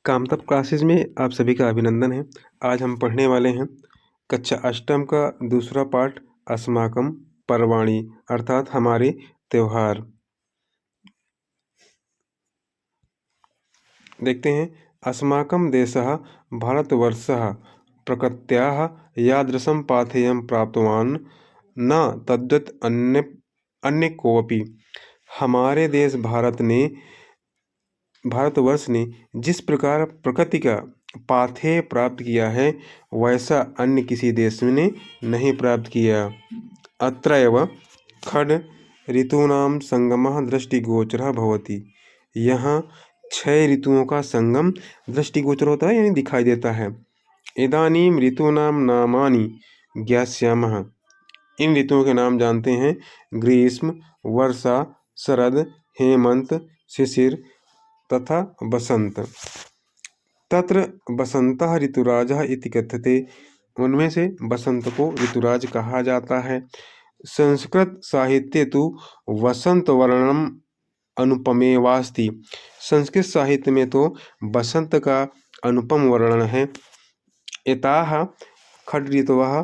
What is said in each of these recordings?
कामतप classes में आप सभी का अभिनंदन है। आज हम पढ़ने वाले हैं कक्षा अष्टम का दूसरा पाठ अस्माकं पर्वाणि अर्थात हमारे त्योहार। देखते हैं। अस्माकं देशः भारतवर्षः प्रकृत्याः यादृशं पाथेयं प्राप्तवान् न तद्वत् अन्य कोऽपि। हमारे देश भारतवर्ष ने जिस प्रकार प्रकृति का पाथेय प्राप्त किया है वैसा अन्य किसी देश ने नहीं प्राप्त किया। अत्रैव खड ऋतूनां संगमः दृष्टिगोचरः भवति। यहाँ 6 ऋतुओं का संगम दृष्टिगोचर होता है, यानी दिखाई देता है। इदानीं ऋतूनां नामानि ज्ञास्यामः। इन ऋतुओं के नाम जानते हैं। ग्रीष्म, वर्षा, शरद, हेमंत, शिशिर तथा बसंत। तत्र बसंतः ऋतुराजः इति कथ्यते। उनमें से बसंत को ऋतुराज कहा जाता है। संस्कृत साहित्ये तु वसंत वर्णनम् अनुपमेवास्ति। संस्कृत साहित्य में तो बसंत का अनुपम वर्णन है। एताः खड ऋतवः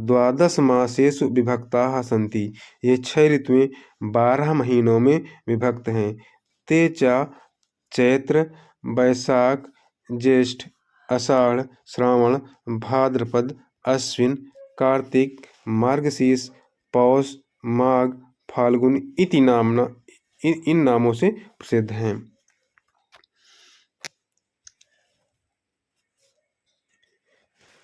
12 मासेषु विभक्ताः सन्ति। ये 6 ऋतुएं 12 महीनों में विभक्त हैं। ते च चैत्र, वैशाख, ज्येष्ठ, आषाढ़, श्रावण, भाद्रपद, अश्विन, कार्तिक, मार्गशीर्ष, पौष, माघ, फाल्गुन इति नामना इन नामों से प्रसिद्ध हैं।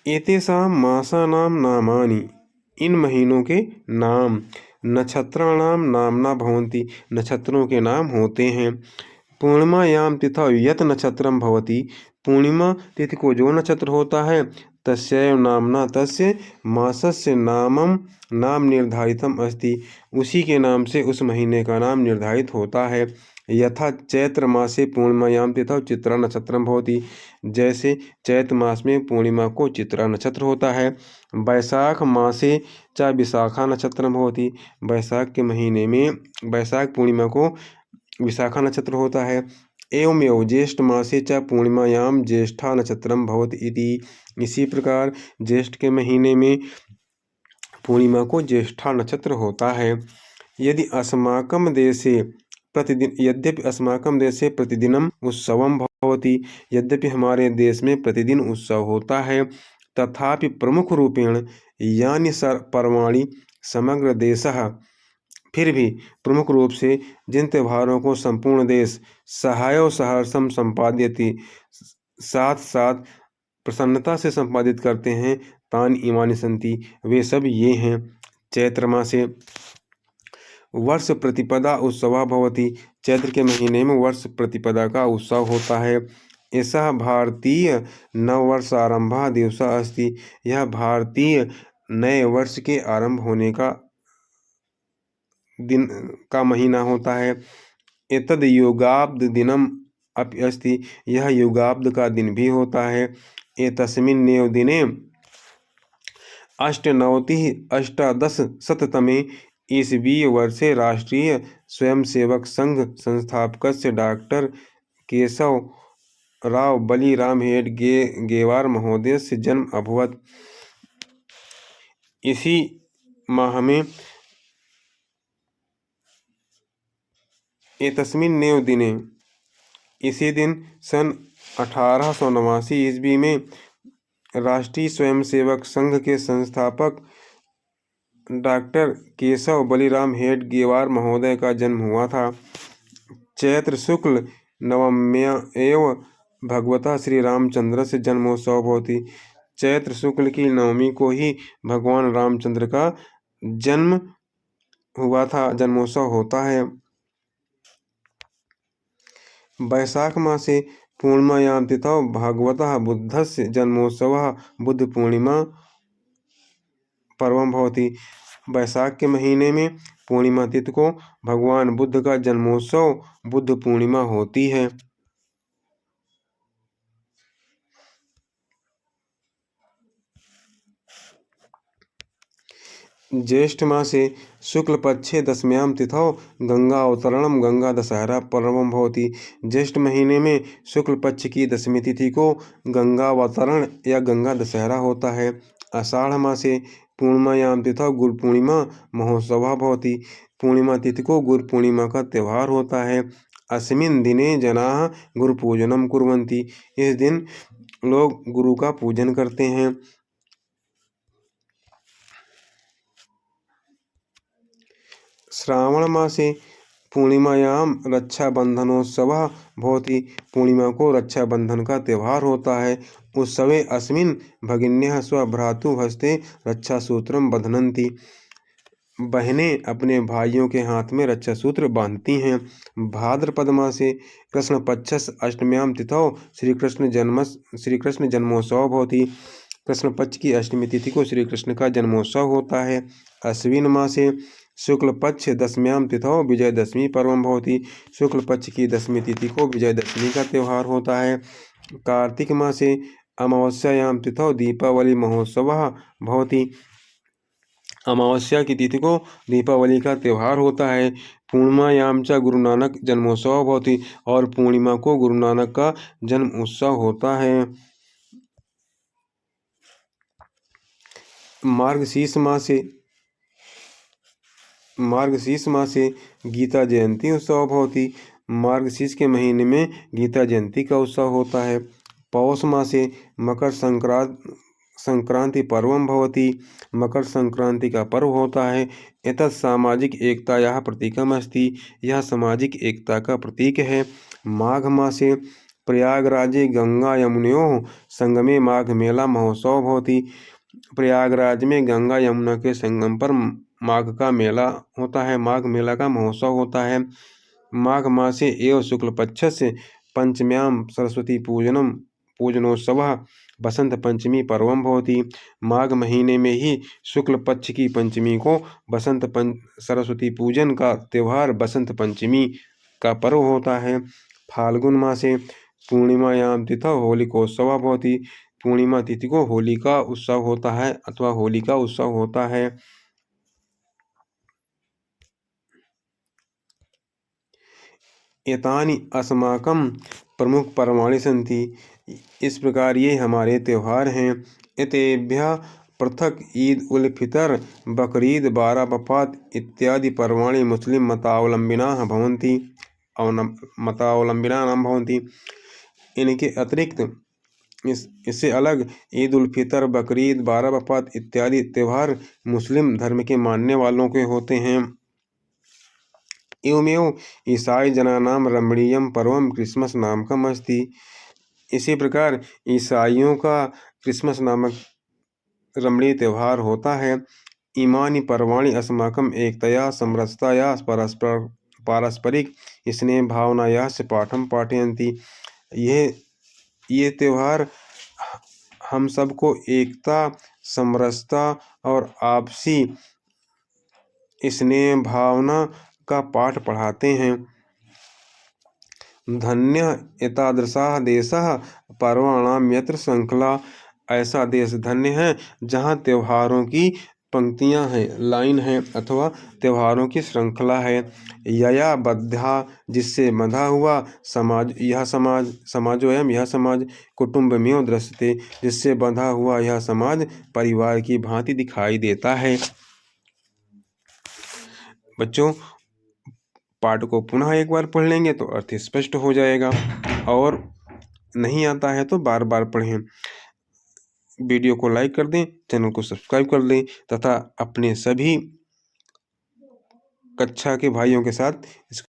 एतेषां मासानां नामानि। इन महीनों के नाम। नक्षत्राणां नाम्ना भवन्ति। नक्षत्रों के नाम होते हैं। पूर्णिमायां तिथौ यत् नक्षत्रं भवति। पूर्णिमा तिथि को जो नक्षत्र होता है तस्यैव नाम्ना तस्य मासस्य नाम निर्धारितम् अस्ति। उसी के नाम से उस महीने का नाम निर्धारित होता है। यथा चैत्र मासे पूर्णिमायां तिथौ चित्रा नक्षत्रं भवति। जैसे चैत्र मास में पूर्णिमा को चित्रा नक्षत्र होता है। वैशाख मासे च विशाखा नक्षत्रं भवति। वैशाख के महीने में वैशाख पूर्णिमा को विशाखा नक्षत्र होता है। एवमेव ज्येष्ठ मासे च पूर्णिमायां ज्येष्ठा नक्षत्रं भवति इति। इसी प्रकार ज्येष्ठ के महीने में पूर्णिमा को ज्येष्ठा नक्षत्र होता है। यद्यपि अस्माकं देशे प्रतिदिनम् उत्सवं भवति। यद्यपि हमारे देश में प्रतिदिन उत्सव होता है, तथापि प्रमुख रूपेण यानि पर्वाणि समग्र देशः। फिर भी प्रमुख रूप से जिन त्योहारों को संपूर्ण देश सहायो सहर्षम संपादयति, साथ साथ प्रसन्नता से संपादित करते हैं, तानि इमानि सन्ति, वे सब ये हैं। चैत्र मासे वर्ष प्रतिपदा उत्सवः भवति। चैत्र के महीने में वर्ष प्रतिपदा का उत्सव होता है। एषः भारतीय नववर्षारंभः दिवसः अस्ति। यह भारतीय नए वर्ष के आरंभ होने का दिन का महीना होता है। एतद् युगाब्द दिनम् अपि अस्ति। यह युगाब्द का दिन भी होता है। एतस्मिन्नेव दिने 1898 ईस्वी वर्षे राष्ट्रीय स्वयंसेवक संघ संस्थापकस्य डॉक्टर केशव राव बलिराम हेडगेवार महोदयस्य जन्म अभवत्। इसी माह में एतस्मिन्नेव दिने इसी दिन सन 1889 ईस्वी में राष्ट्रीय स्वयंसेवक संघ के संस्थापक डॉक्टर केशव बलिराम हेडगेवार महोदय का जन्म हुआ था। चैत्र शुक्ल नवम्यां एव भगवतः श्री रामचंद्रस्य जन्मोत्सव भवति। चैत्र शुक्ल की नवमी को ही भगवान रामचंद्र का जन्म हुआ था, जन्मोत्सव होता है। वैशाख मासे पूर्णिमायां तिथौ भगवतः बुद्धस्य जन्मोत्सवः बुद्ध पूर्णिमा पर्वं भवति। वैशाख के महीने में पूर्णिमा तिथि को भगवान बुद्ध का जन्मोत्सव बुद्ध पूर्णिमा होती है। ज्येष्ठ मासे शुक्लपक्षे दशम्यां तिथौ गंगा अवतरणम गंगा दशहरा पर्वम भवति। ज्येष्ठ महीने में शुक्ल पक्ष की दशमी तिथि को गंगा अवतरण या गंगा दशहरा होता है। आषाढ़ मासे पूर्णिमायां तिथौ गुरु पूर्णिमा महोत्सवः भवति। पूर्णिमा तिथि को गुरु पूर्णिमा का त्यौहार होता है। अस्मिन् दिने जनाः गुरुपूजनं कुर्वन्ति। इस दिन लोग गुरु का पूजन करते हैं। श्रावण मासे पूर्णिमायां रक्षाबंधनोत्सवः भवति। पूर्णिमा को रक्षाबंधन का त्यौहार होता है। उत्सवे अस्मिन् भगिन्यः स्वभ्रातुः हस्ते रक्षासूत्रं बध्नन्ति। बहनें अपने भाइयों के हाथ में रक्षा सूत्र बांधती हैं। भाद्रपद मासे कृष्ण पक्षस् अष्टम्यां तिथौ श्री कृष्ण जन्मोत्सव भवति। कृष्ण पक्ष की अष्टमी तिथि को श्री कृष्ण का जन्मोत्सव होता है। अश्विन मासे शुक्ल पक्ष दशम्यां तिथौ विजयदशमी पर्वम भवति। शुक्ल पक्ष की दशमी तिथि को विजयदशमी का त्यौहार होता है। कार्तिक मासे अमावस्यायां तिथौ दीपावली महोत्सवः भवति। अमावस्या की तिथि को दीपावली का त्यौहार होता है। पूर्णिमायां च गुरु नानक जन्मोत्सव भवति और पूर्णिमा को गुरु नानक का जन्म उत्सव होता है। मार्गशीर्ष मासे गीता जयंती उत्सव भवति। मार्गशीर्ष के महीने में गीता जयंती का उत्सव होता है। पौष मासे मकर संक्रांति पर्वम भवति। मकर संक्रांति का पर्व होता है। एतत् सामाजिक एकतायाः प्रतीकम् अस्ति। यह सामाजिक एकता का प्रतीक है। माघ मासे प्रयागराजे गंगा यमुनयोः संगमे माघ मेला महोत्सव भवति। प्रयागराज में गंगा यमुना के संगम पर माघ का मेला होता है। माघ मेला का महोत्सव होता है। माघ मासे एव शुक्ल पक्षस्य पंचम्यां सरस्वती पूजनोत्सवः बसंत पंचमी पर्वम भवति। माघ महीने में ही शुक्ल पक्ष की पंचमी को सरस्वती पूजन का त्यौहार बसंत पंचमी का पर्व होता है। फाल्गुन मासे पूर्णिमायां तिथौ होलिकोत्सवः भवति। पूर्णिमा तिथि को होली का उत्सव होता है अथवा होली का उत्सव होता है। एतानि अस्माकं प्रमुख पर्वाणि सन्ति। इस प्रकार ये हमारे त्यौहार हैं। एतेभ्यः पृथक ईद उल फितर बकरीद बारह वफात इत्यादि पर्वाणि मुस्लिम मतावलंबिनाः भवन्ति। इनके अतिरिक्त इससे अलग ईद उल फितर बकरीद बारह वफात इत्यादि त्यौहार मुस्लिम धर्म के मानने वालों के होते हैं। एवमेव ईसाई जनानां रमणीयं पर्वं क्रिसमस नामकम् अस्ति। इसी प्रकार ईसाइयों का क्रिसमस नामक रमणीय त्यौहार होता है। इमानि पर्वाणि अस्माकम् एकतया समरसतया पारस्परिक स्नेह भावनायाः च पाठं पाठयन्ति। ये त्यौहार हम सबको एकता, समरसता और आपसी स्नेह भावना का पाठ पढ़ाते हैं। धन्यः एतादृशाः देशाः पर्वाणां यत्र श्रृंखला। ऐसा देश धन्य है जहाँ त्योहारों की पंक्तियाँ हैं, लाइन है अथवा त्योहारों की श्रृंखला है। यया बद्धा जिससे बंधा हुआ यह समाज कुटुंबमेव दृश्यते जिससे बंधा हुआ यह समाज परिवार की भांति दिखाई देता है। बच्चों, पाठ को पुनः एक बार पढ़ लेंगे तो अर्थ स्पष्ट हो जाएगा और नहीं आता है तो बार बार पढ़ें। वीडियो को लाइक कर दें, चैनल को सब्सक्राइब कर लें तथा अपने सभी कक्षा के भाइयों के साथ